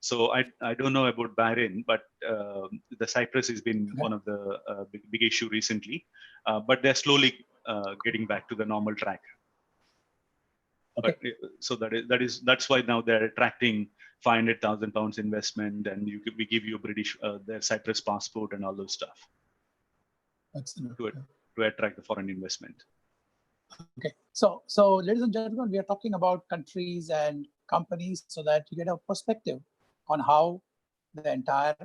So I don't know about Bahrain, but the Cyprus has been one of the big issue recently. But they're slowly getting back to the normal track.
Okay.
But, so that's why now they're attracting £500,000 investment, and we give you a British their Cyprus passport and all those stuff.
Excellent.
To attract the foreign investment.
Okay, so ladies and gentlemen, we are talking about countries and companies so that you get a perspective on how the entire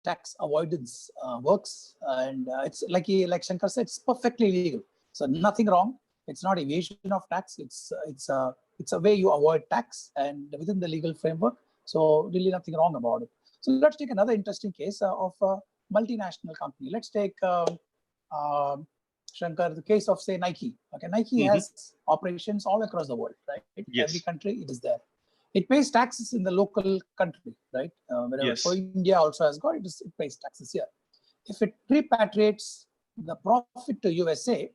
tax avoidance works, and it's like Shankar said, it's perfectly legal. So nothing wrong. It's not evasion of tax. It's a way you avoid tax and within the legal framework. So really nothing wrong about it. So let's take another interesting case of a multinational company. Let's take Shankar, the case of say Nike. Okay, Nike has operations all across the world, right?
Yes.
Every country it is there. It pays taxes in the local country, right? Wherever.
Yes.
So India also has got it. It pays taxes here. If it repatriates the profit to USA,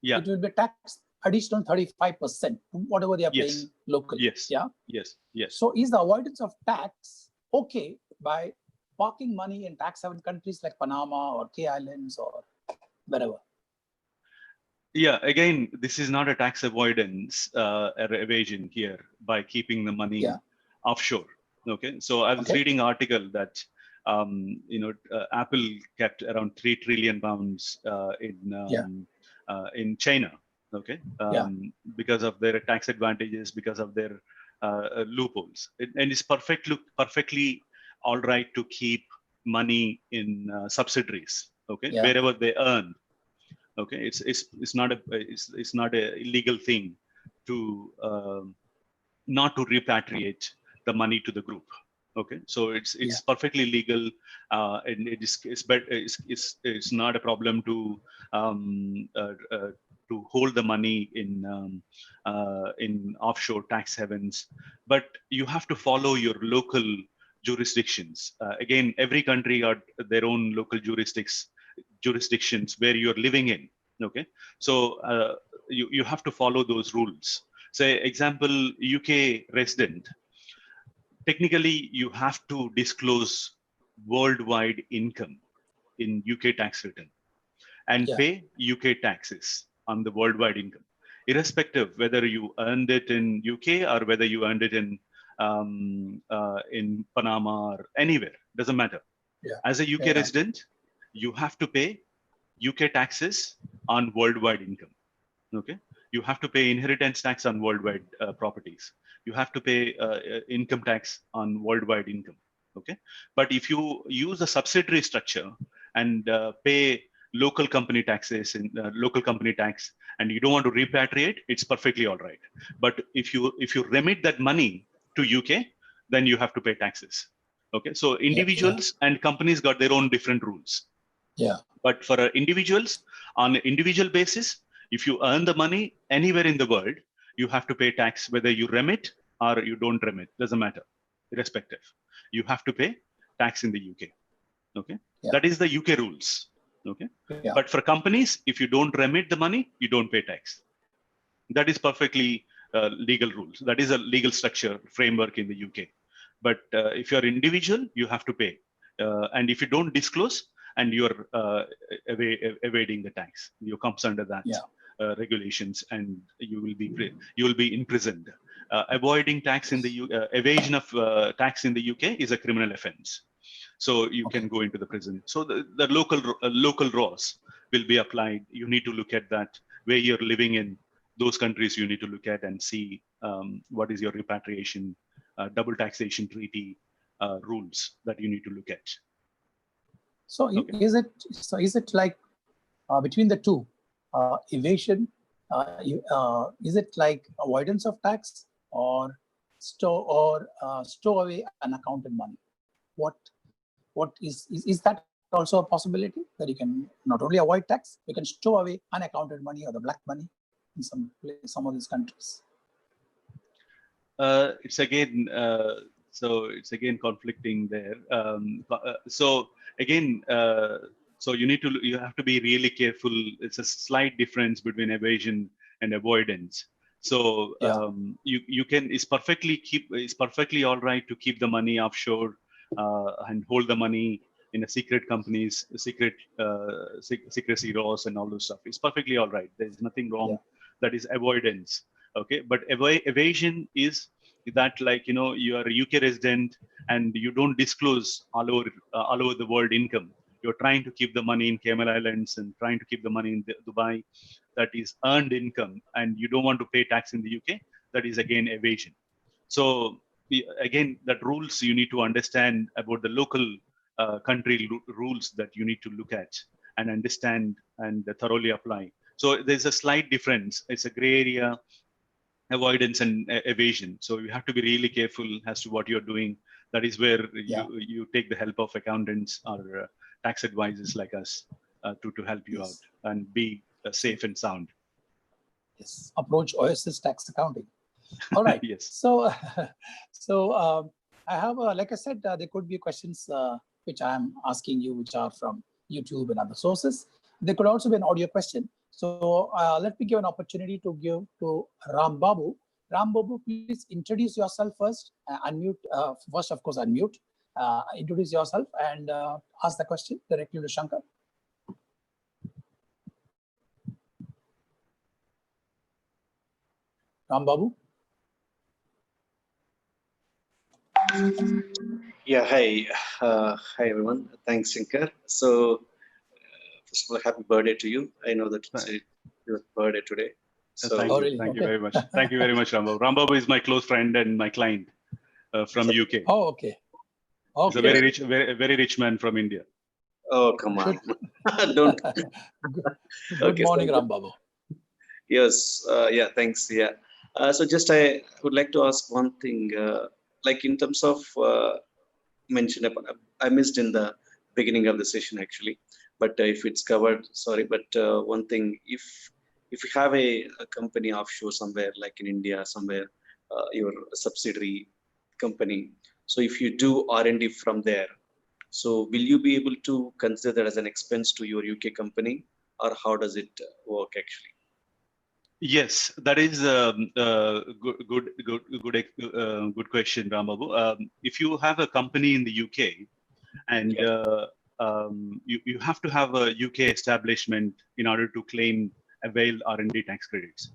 it will be taxed additional 35% to whatever they are paying locally.
Yes.
Yeah.
Yes. Yes.
So is the avoidance of tax okay by parking money in tax haven countries like Panama or K Islands or wherever?
Yeah, again, this is not a tax avoidance or evasion here by keeping the money offshore. Okay, so I was reading an article that Apple kept around £3 trillion in China. Okay, because of their tax advantages, because of their loopholes, and it's perfectly all right to keep money in subsidiaries. Okay, wherever they earn. Okay, it's not a illegal thing to not to repatriate the money to the group. Okay, so it's perfectly legal, and it's not a problem to hold the money in offshore tax havens, but you have to follow your local jurisdictions. Again, every country got their own local jurisdictions where you're living in. Okay, so you have to follow those rules. Say, example, UK resident. Technically, you have to disclose worldwide income in UK tax return and pay UK taxes on the worldwide income, irrespective whether you earned it in UK or whether you earned it in Panama or anywhere. Doesn't matter. As a UK resident, you have to pay UK taxes on worldwide income. Okay, you have to pay inheritance tax on worldwide properties. You have to pay income tax on worldwide income. Okay, but if you use a subsidiary structure and pay local company taxes in local company tax, and you don't want to repatriate, it's perfectly all right. But if you remit that money to UK, then you have to pay taxes. Okay, so individuals and companies got their own different rules. But for individuals, on an individual basis, if you earn the money anywhere in the world, you have to pay tax whether you remit or you don't remit. Doesn't matter, irrespective. You have to pay tax in the UK. Okay, that is the UK rules. Okay, but for companies, if you don't remit the money, you don't pay tax. That is perfectly legal rules. That is a legal structure framework in the UK. But if you're individual, you have to pay. And if you don't disclose, and you're evading the tax, you comes under that regulations, and you will be imprisoned. Avoiding tax in the evasion of tax in the UK is a criminal offense, so you can go into the prison. So the local laws will be applied. You need to look at that where you're living in those countries. You need to look at and see what is your repatriation double taxation treaty rules that you need to look at.
So is it like between the two, evasion? Is it like avoidance of tax or stow away unaccounted money? What is that also a possibility that you can not only avoid tax, you can stow away unaccounted money or the black money in some of these countries?
It's again it's again conflicting there. So again, so you have to be really careful. It's a slight difference between evasion and avoidance. So it's perfectly all right to keep the money offshore and hold the money in a secret companies, secrecy laws and all those stuff. It's perfectly all right. There's nothing wrong.
Yeah.
That is avoidance. Okay, but evasion is that, like, you are a UK resident and you don't disclose all over the world income. You're trying to keep the money in Cayman Islands and trying to keep the money in Dubai. That is earned income, and you don't want to pay tax in the UK. That is again evasion. So again, that rules you need to understand about the local country rules that you need to look at and understand and thoroughly apply. So there's a slight difference. It's a gray area, avoidance and evasion. So you have to be really careful as to what you're doing. That is where you take the help of accountants or tax advisors like us to help you out and be safe and sound.
Yes, approach OSS tax accounting. All right.
Yes.
So, I have, like I said, there could be questions which I'm asking you, which are from YouTube and other sources. There could also be an audio question. So let me give an opportunity to give to Ram Babu. Ram Babu, please introduce yourself first. Unmute. First, of course, unmute. Introduce yourself and ask the question directly to Shankar. Ram Babu.
Yeah, hi. Hi, everyone. Thanks, Shankar. So, first of all, happy birthday to you. I know that it's your birthday today. So,
thank you.
really?
Thank you very much. Thank you very much, Rambabu. Rambabu is my close friend and my client from UK.
Oh, okay.
He's a very rich man from India.
Oh, come on. Don't.
Good morning, Ram Babu.
Yes. Yeah, thanks. Yeah. So just I would like to ask one thing, like in terms of mention upon, I missed in the beginning of the session actually, but if it's covered, sorry. But one thing, if you have a company offshore somewhere, like in India somewhere, your subsidiary company. So if you do R&D from there, so will you be able to consider that as an expense to your UK company, or how does it work actually?
Yes, that is a good question, Rambabu. If you have a company in the UK and you have to have a UK establishment in order to claim avail R&D tax credits.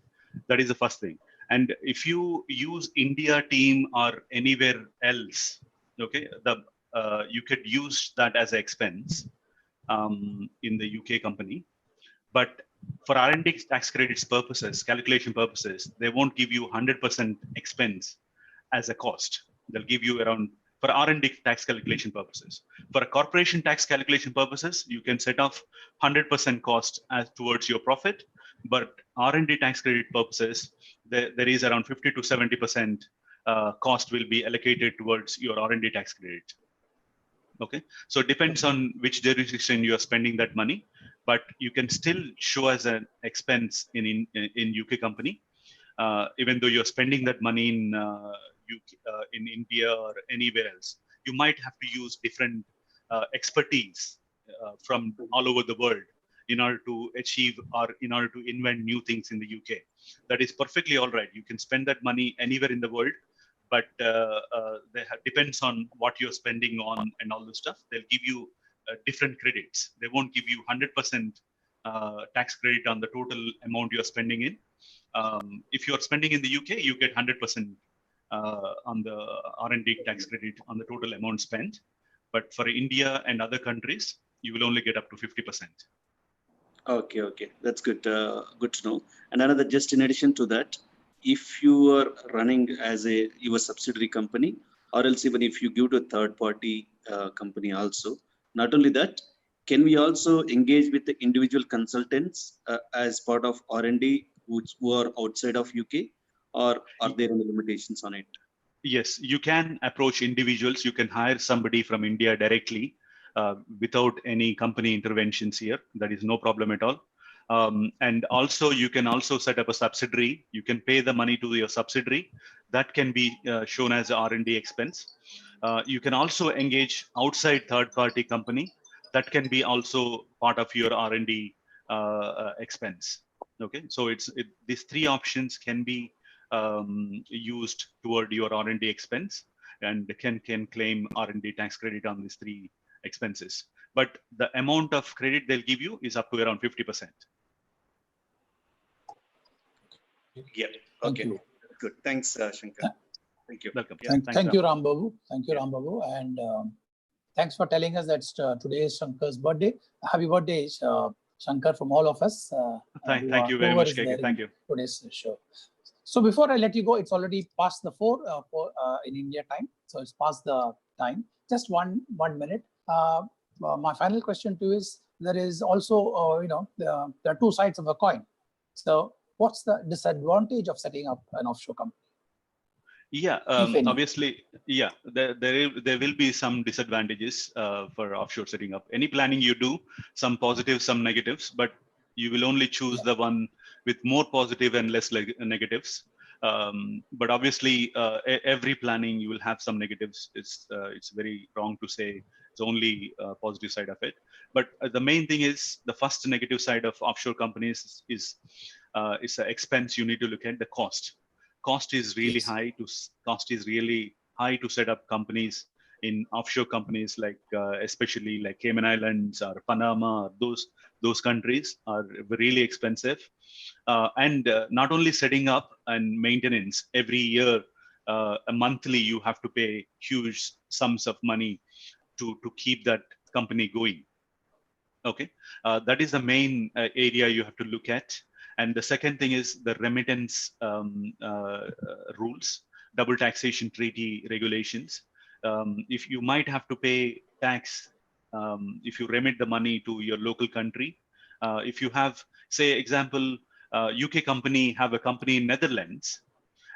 That is the first thing. And if you use India team or anywhere else, okay, you could use that as an expense in the UK company. But for R&D tax credits purposes, calculation purposes, they won't give you 100% expense as a cost. They'll give you around, for R&D tax calculation purposes. For a corporation tax calculation purposes, you can set off 100% cost as towards your profit. But R&D tax credit purposes, there is around 50 to 70% cost will be allocated towards your R&D tax credit. Okay, so it depends on which jurisdiction you are spending that money, but you can still show as an expense in UK company, even though you're spending that money in in India or anywhere else. You might have to use different expertise from all over the world in order to achieve or in order to invent new things in the UK. That is perfectly all right. You can spend that money anywhere in the world, but depends on what you're spending on and all this stuff. They'll give you different credits. They won't give you 100% tax credit on the total amount you're spending in. If you're spending in the UK, you get 100% on the R&D tax credit on the total amount spent. But for India and other countries, you will only get up to 50%.
Okay, that's good. Good to know. And another, just in addition to that, if you are running as your subsidiary company, or else even if you give to a third party company also. Not only that, can we also engage with the individual consultants as part of R&D who are outside of UK, or are there any limitations on it?
Yes, you can approach individuals. You can hire somebody from India directly without any company interventions here. That is no problem at all. And also, you can also set up a subsidiary. You can pay the money to your subsidiary. That can be shown as R&D expense. You can also engage outside third-party company. That can be also part of your R&D expense. Okay, so these three options can be used toward your R&D expense, and can claim R&D tax credit on these three expenses. But the amount of credit they'll give you is up to around 50%.
Yeah.
Thank
Okay.
you.
Good. Thanks, Shankar. Thank you.
Welcome.
Yeah.
Thank you, Ram Babu. Thank you, Ram Babu. And thanks for telling us that today is Shankar's birthday. Happy birthday, Shankar, from all of us.
Thank you very much, KK. Thank you.
Today's show. So before I let you go, it's already past the 4 in India time. So it's past the time. Just one minute. My final question to you is, there is also, there are two sides of a coin. So what's the disadvantage of setting up an offshore company?
Yeah, obviously, yeah, there will be some disadvantages for offshore setting up. Any planning you do, some positives, some negatives, but you will only choose the one with more positive and less negatives. But obviously, every planning you will have some negatives. It's very wrong to say it's only positive side of it. But the main thing is, the first negative side of offshore companies is the expense. You need to look at the cost. Cost is really high to set up companies in offshore companies, like especially like Cayman Islands or Panama. Those countries are really expensive, and not only setting up and maintenance every year, monthly you have to pay huge sums of money to keep that company going. Okay, that is the main area you have to look at. And the second thing is the remittance rules, double taxation treaty regulations. If you might have to pay tax if you remit the money to your local country. If you have, say, example, UK company have a company in Netherlands,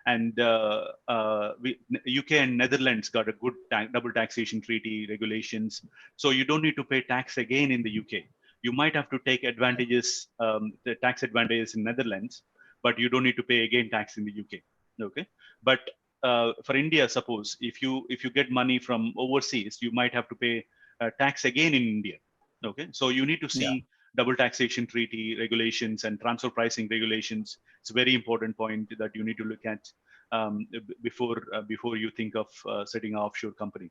and UK and Netherlands got a good double taxation treaty regulations. So you don't need to pay tax again in the UK. You might have to take advantages, the tax advantages in Netherlands, but you don't need to pay again tax in the UK. Okay, but for India, suppose if you get money from overseas, you might have to pay tax again in India. Okay, so you need to see double taxation treaty regulations and transfer pricing regulations. It's a very important point that you need to look at before you think of setting an offshore company.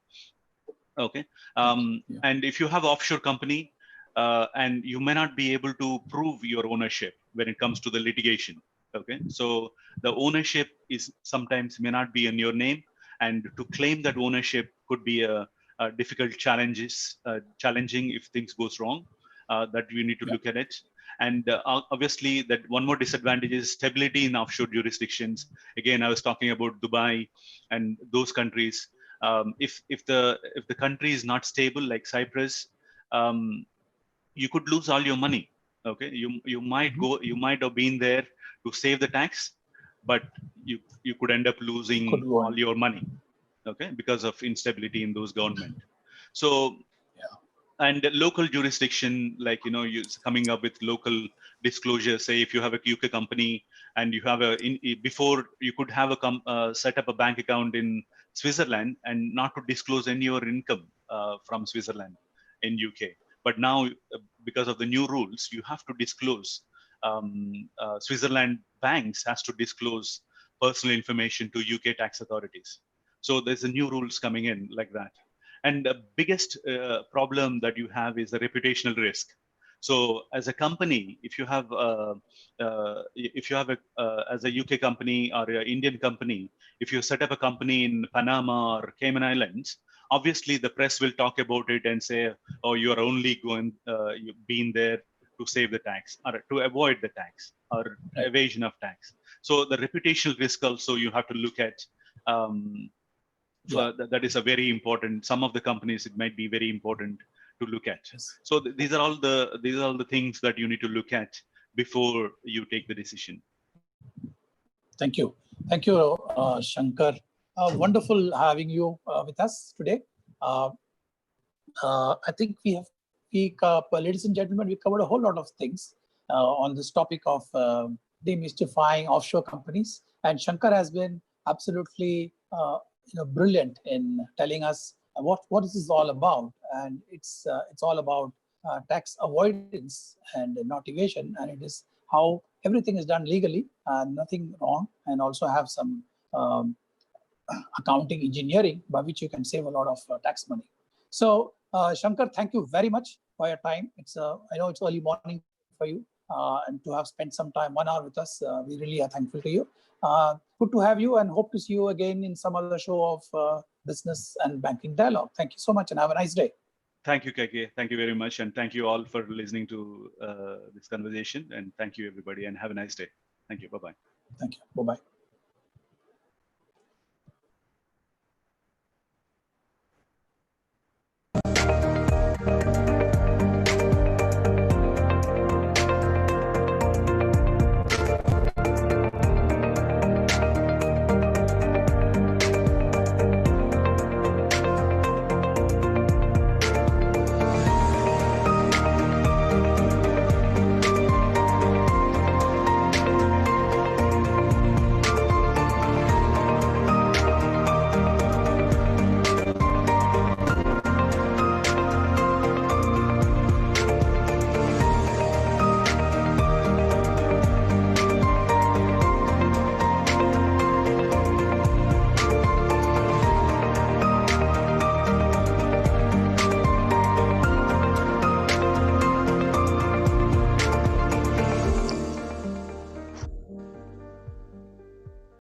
Okay, and if you have offshore company, and you may not be able to prove your ownership when it comes to the litigation. Okay, so the ownership is sometimes may not be in your name, and to claim that ownership could be a difficult challenging if things goes wrong. That you need to look at it. And obviously, that one more disadvantage is stability in offshore jurisdictions. Again, I was talking about Dubai and those countries. If the country is not stable, like Cyprus, you could lose all your money. Okay, you might have been there to save the tax, but you could end up losing all your money. Okay, because of instability in those government. So. And local jurisdiction, like, you coming up with local disclosure. Say if you have a UK company and you have before you could have set up a bank account in Switzerland and not to disclose any of your income from Switzerland in UK. But now, because of the new rules, you have to disclose. Switzerland banks has to disclose personal information to UK tax authorities. So there's a new rules coming in like that. And the biggest problem that you have is the reputational risk. So as a company, if you have as a UK company or an Indian company, if you set up a company in Panama or Cayman Islands, obviously the press will talk about it and say, oh, you are only you've been there to save the tax or to avoid the tax or evasion of tax. So the reputational risk also you have to look at. That is a very important. Some of the companies it might be very important to look at.
Yes.
So these are all the things that you need to look at before you take the decision.
Thank you, Shankar. Wonderful having you with us today. I think ladies and gentlemen, we covered a whole lot of things on this topic of demystifying offshore companies. And Shankar has been absolutely brilliant in telling us what this is all about. And it's all about tax avoidance and not evasion. And it is how everything is done legally and nothing wrong. And also have some accounting engineering by which you can save a lot of tax money. So Shankar, thank you very much for your time. I know it's early morning for you, and to have spent some time, 1 hour with us, we really are thankful to you. Good to have you, and hope to see you again in some other show of business and banking dialogue. Thank you so much, and have a nice day.
Thank you, KK. Thank you very much, and thank you all for listening to this conversation. And thank you, everybody, and have a nice day. Thank you. Bye-bye.
Thank you. Bye-bye.